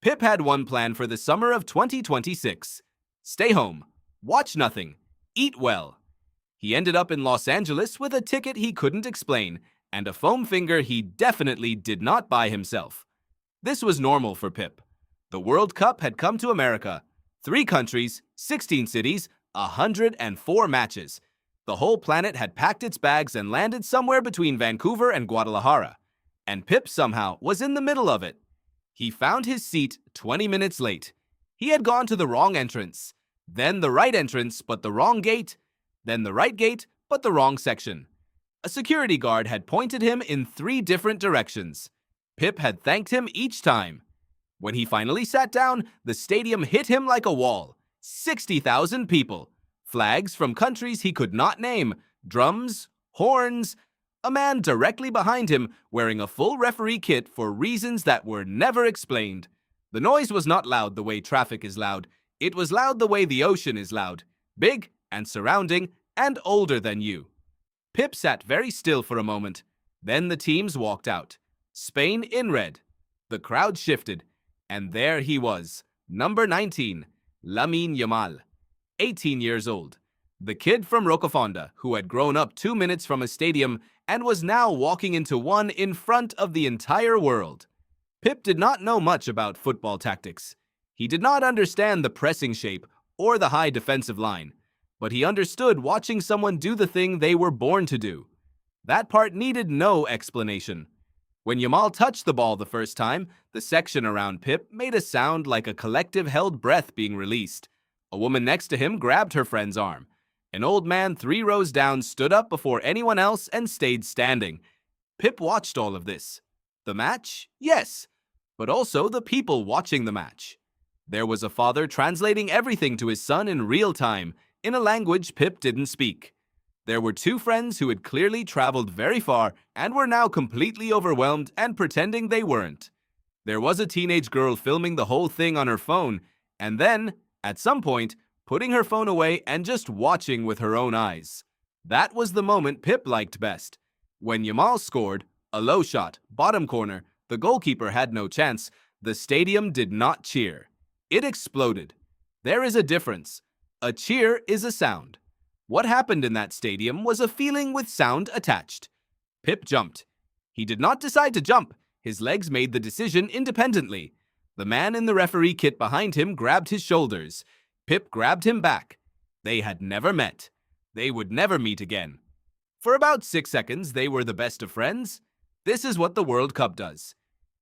Pip had one plan for the summer of 2026. Stay home, watch nothing, eat well. He ended up in Los Angeles with a ticket he couldn't explain and a foam finger he definitely did not buy himself. This was normal for Pip. The World Cup had come to America. 3 countries, 16 cities, 104 matches. The whole planet had packed its bags and landed somewhere between Vancouver and Guadalajara. And Pip somehow was in the middle of it. He found his seat 20 minutes late. He had gone to the wrong entrance, then the right entrance but the wrong gate, then the right gate but the wrong section. A security guard had pointed him in 3 different directions. Pip had thanked him each time. When he finally sat down, the stadium hit him like a wall. 60,000 people. Flags from countries he could not name. Drums, horns. A man directly behind him wearing a full referee kit for reasons that were never explained. The noise was not loud the way traffic is loud. It was loud the way the ocean is loud. Big and surrounding and older than you. Pip sat very still for a moment. Then the teams walked out. Spain in red. The crowd shifted. And there he was, number 19, Lamine Yamal, 18 years old. The kid from Rocafonda who had grown up 2 minutes from a stadium and was now walking into one in front of the entire world. Pip did not know much about football tactics. He did not understand the pressing shape or the high defensive line, but he understood watching someone do the thing they were born to do. That part needed no explanation. When Yamal touched the ball the first time, the section around Pip made a sound like a collective held breath being released. A woman next to him grabbed her friend's arm. An old man 3 rows down stood up before anyone else and stayed standing. Pip watched all of this. The match? Yes, but also the people watching the match. There was a father translating everything to his son in real time, in a language Pip didn't speak. There were 2 friends who had clearly traveled very far and were now completely overwhelmed and pretending they weren't. There was a teenage girl filming the whole thing on her phone, and then, at some point, putting her phone away and just watching with her own eyes. That was the moment Pip liked best. When Yamal scored, a low shot, bottom corner, the goalkeeper had no chance, the stadium did not cheer. It exploded. There is a difference. A cheer is a sound. What happened in that stadium was a feeling with sound attached. Pip jumped. He did not decide to jump. His legs made the decision independently. The man in the referee kit behind him grabbed his shoulders. Pip grabbed him back. They had never met. They would never meet again. For about 6 seconds, they were the best of friends. This is what the World Cup does.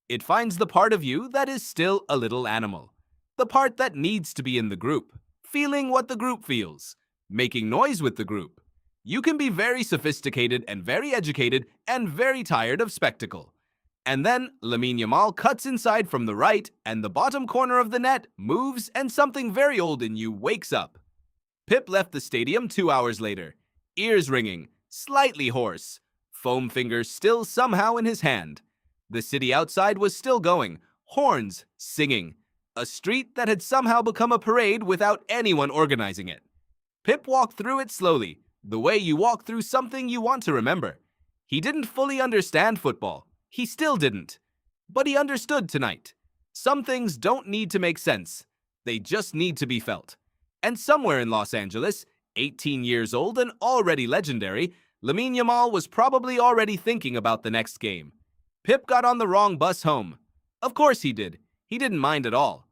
It finds the part of you that is still a little animal. The part that needs to be in the group, feeling what the group feels. Making noise with the group. You can be very sophisticated and very educated and very tired of spectacle. And then Lamine Yamal cuts inside from the right and the bottom corner of the net moves and something very old in you wakes up. Pip left the stadium 2 hours later. Ears ringing, slightly hoarse. Foam fingers still somehow in his hand. The city outside was still going. Horns singing. A street that had somehow become a parade without anyone organizing it. Pip walked through it slowly, the way you walk through something you want to remember. He didn't fully understand football. He still didn't. But he understood tonight. Some things don't need to make sense. They just need to be felt. And somewhere in Los Angeles, 18 years old and already legendary, Lamine Yamal was probably already thinking about the next game. Pip got on the wrong bus home. Of course he did. He didn't mind at all.